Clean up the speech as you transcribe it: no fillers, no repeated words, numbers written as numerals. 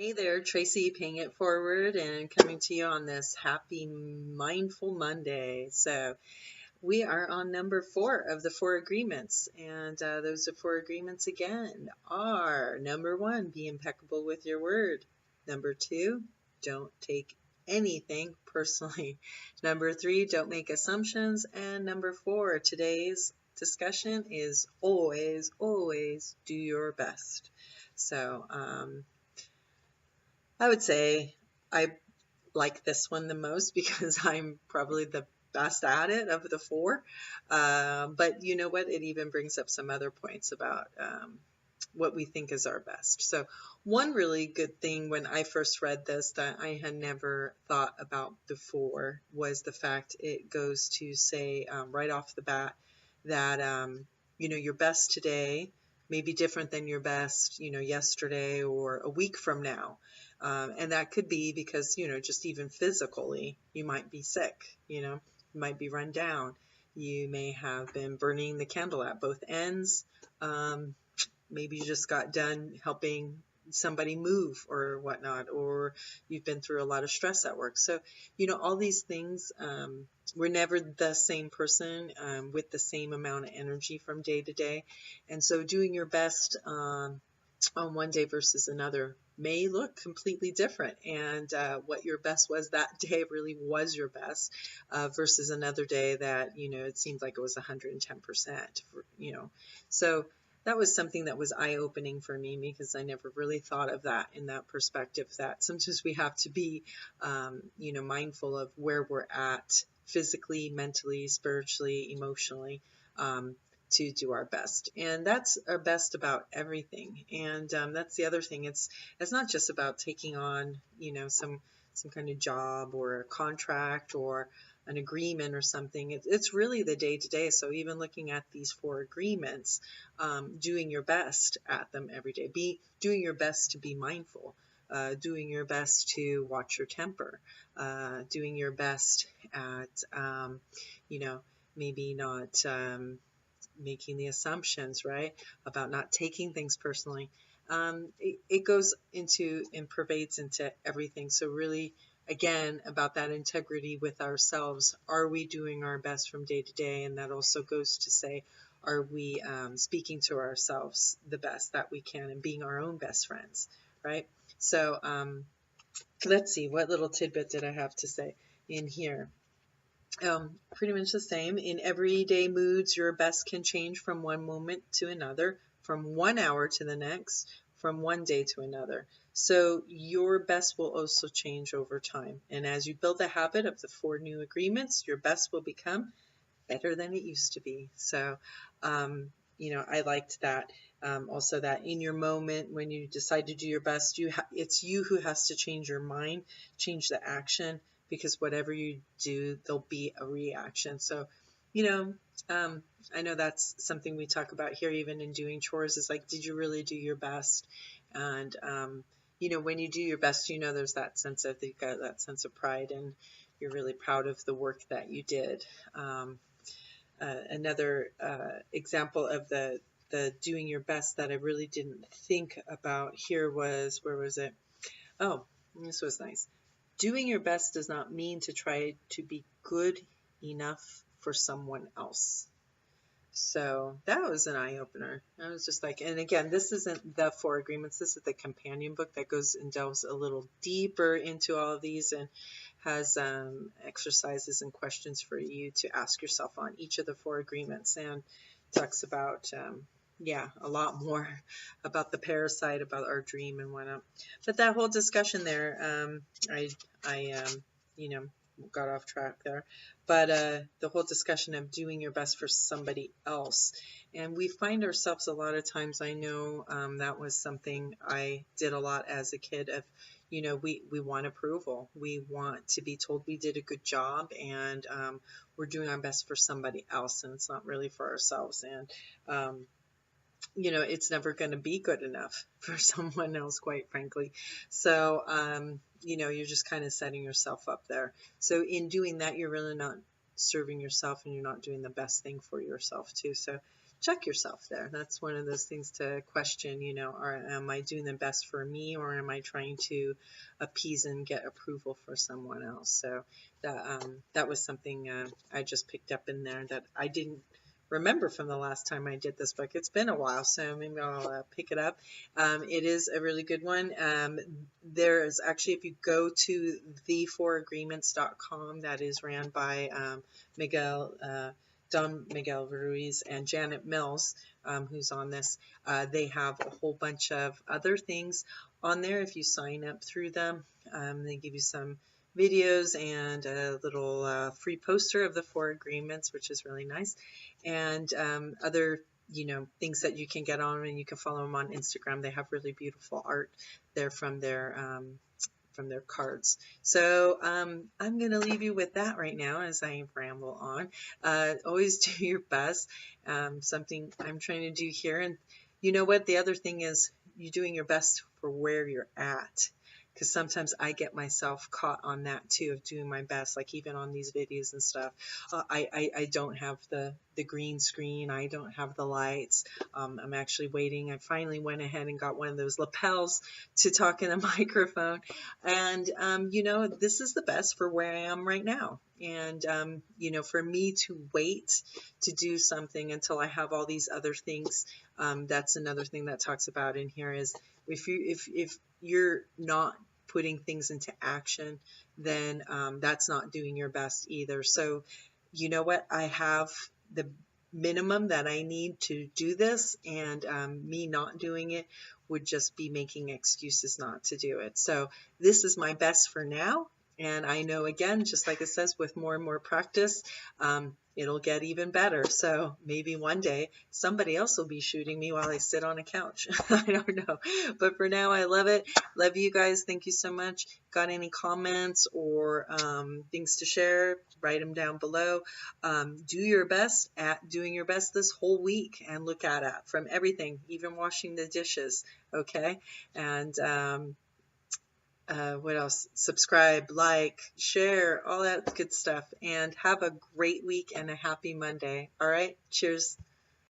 Hey there, Tracy, paying it forward and coming to you on this happy mindful Monday. So, we are on number 4 of the 4 agreements, and those 4 agreements again are number 1, be impeccable with your word. Number 2, don't take anything personally. Number 3, don't make assumptions. And number 4, today's discussion is always, always do your best. So, I would say I like this one the most because I'm probably the best at it of the 4. But you know what? It even brings up some other points about what we think is our best. So, one really good thing when I first read this that I had never thought about before was the fact it goes to say right off the bat that, your best today may be different than your best, yesterday or a week from now. And that could be because, just even physically, you might be sick, you might be run down. You may have been burning the candle at both ends. Maybe you just got done helping somebody move or whatnot, or you've been through a lot of stress at work. So, all these things, we're never the same person with the same amount of energy from day to day. And so doing your best on one day versus another may look completely different, and what your best was that day really was your best versus another day that it seemed like it was 110%, so that was something that was eye-opening for me because I never really thought of that in that perspective, that sometimes we have to be mindful of where we're at physically, mentally, spiritually, emotionally, to do our best. And that's our best about everything. And that's the other thing. It's not just about taking on, some kind of job or a contract or an agreement or something. It's really the day to day. So even looking at these 4 agreements, doing your best at them every day, doing your best to be mindful, doing your best to watch your temper, doing your best at, maybe not making the assumptions, right, about not taking things personally. It goes into and pervades into everything. So really, again, about that integrity with ourselves. Are we doing our best from day to day? And that also goes to say, are we speaking to ourselves the best that we can and being our own best friends, right? So let's see, what little tidbit did I have to say in here? Pretty much the same. In everyday moods, your best can change from one moment to another, from 1 hour to the next, from one day to another. So your best will also change over time. And as you build the habit of the 4 new agreements, your best will become better than it used to be. So, I liked that. Also, that in your moment when you decide to do your best, it's you who has to change your mind, change the action, because whatever you do, there'll be a reaction. So, you know, I know that's something we talk about here, even in doing chores, is like, did you really do your best? And, when you do your best, there's that sense of, you've got that sense of pride, and you're really proud of the work that you did. Another example of the doing your best that I really didn't think about here was, where was it? Oh, this was nice. Doing your best does not mean to try to be good enough for someone else. So that was an eye-opener. I was just like, and again, this isn't the 4 agreements. This is the companion book that goes and delves a little deeper into all of these and has exercises and questions for you to ask yourself on each of the 4 agreements, and talks about, a lot more about the parasite, about our dream and whatnot. But that whole discussion there, I got off track there. But the whole discussion of doing your best for somebody else. And we find ourselves a lot of times, I know that was something I did a lot as a kid of, we want approval. We want to be told we did a good job, and we're doing our best for somebody else, and it's not really for ourselves. And it's never going to be good enough for someone else, quite frankly. So, you're just kind of setting yourself up there. So in doing that, you're really not serving yourself, and you're not doing the best thing for yourself too. So check yourself there. That's one of those things to question, am I doing the best for me, or am I trying to appease and get approval for someone else? So that was something I just picked up in there that I didn't remember from the last time I did this book. It's been a while, so maybe I'll pick it up. It is a really good one. There is actually, if you go to the4agreements.com, that is ran by Don Miguel Ruiz and Janet Mills, who's on this. They have a whole bunch of other things on there if you sign up through them. They give you some videos and a little free poster of the 4 agreements, which is really nice, and other things that you can get on, and you can follow them on Instagram. They have really beautiful art there from their cards. So I'm going to leave you with that right now as I ramble on. Always do your best. Something I'm trying to do here. And you know what? The other thing is you're doing your best for where you're at. Because sometimes I get myself caught on that too, of doing my best, like even on these videos and stuff. I don't have the green screen. I don't have the lights. I'm actually waiting. I finally went ahead and got one of those lapels to talk in a microphone. And, this is the best for where I am right now. And, for me to wait to do something until I have all these other things, that's another thing that talks about in here is if you're not putting things into action, then that's not doing your best either. So you know what? I have the minimum that I need to do this, and me not doing it would just be making excuses not to do it. So this is my best for now. And I know, again, just like it says, with more and more practice, it'll get even better. So maybe one day somebody else will be shooting me while I sit on a couch. I don't know. But for now, I love it. Love you guys. Thank you so much. Got any comments or things to share? Write them down below. Do your best at doing your best this whole week, and look at it from everything, even washing the dishes. Okay. And what else? Subscribe, like, share, all that good stuff. And have a great week and a happy Monday. All right. Cheers.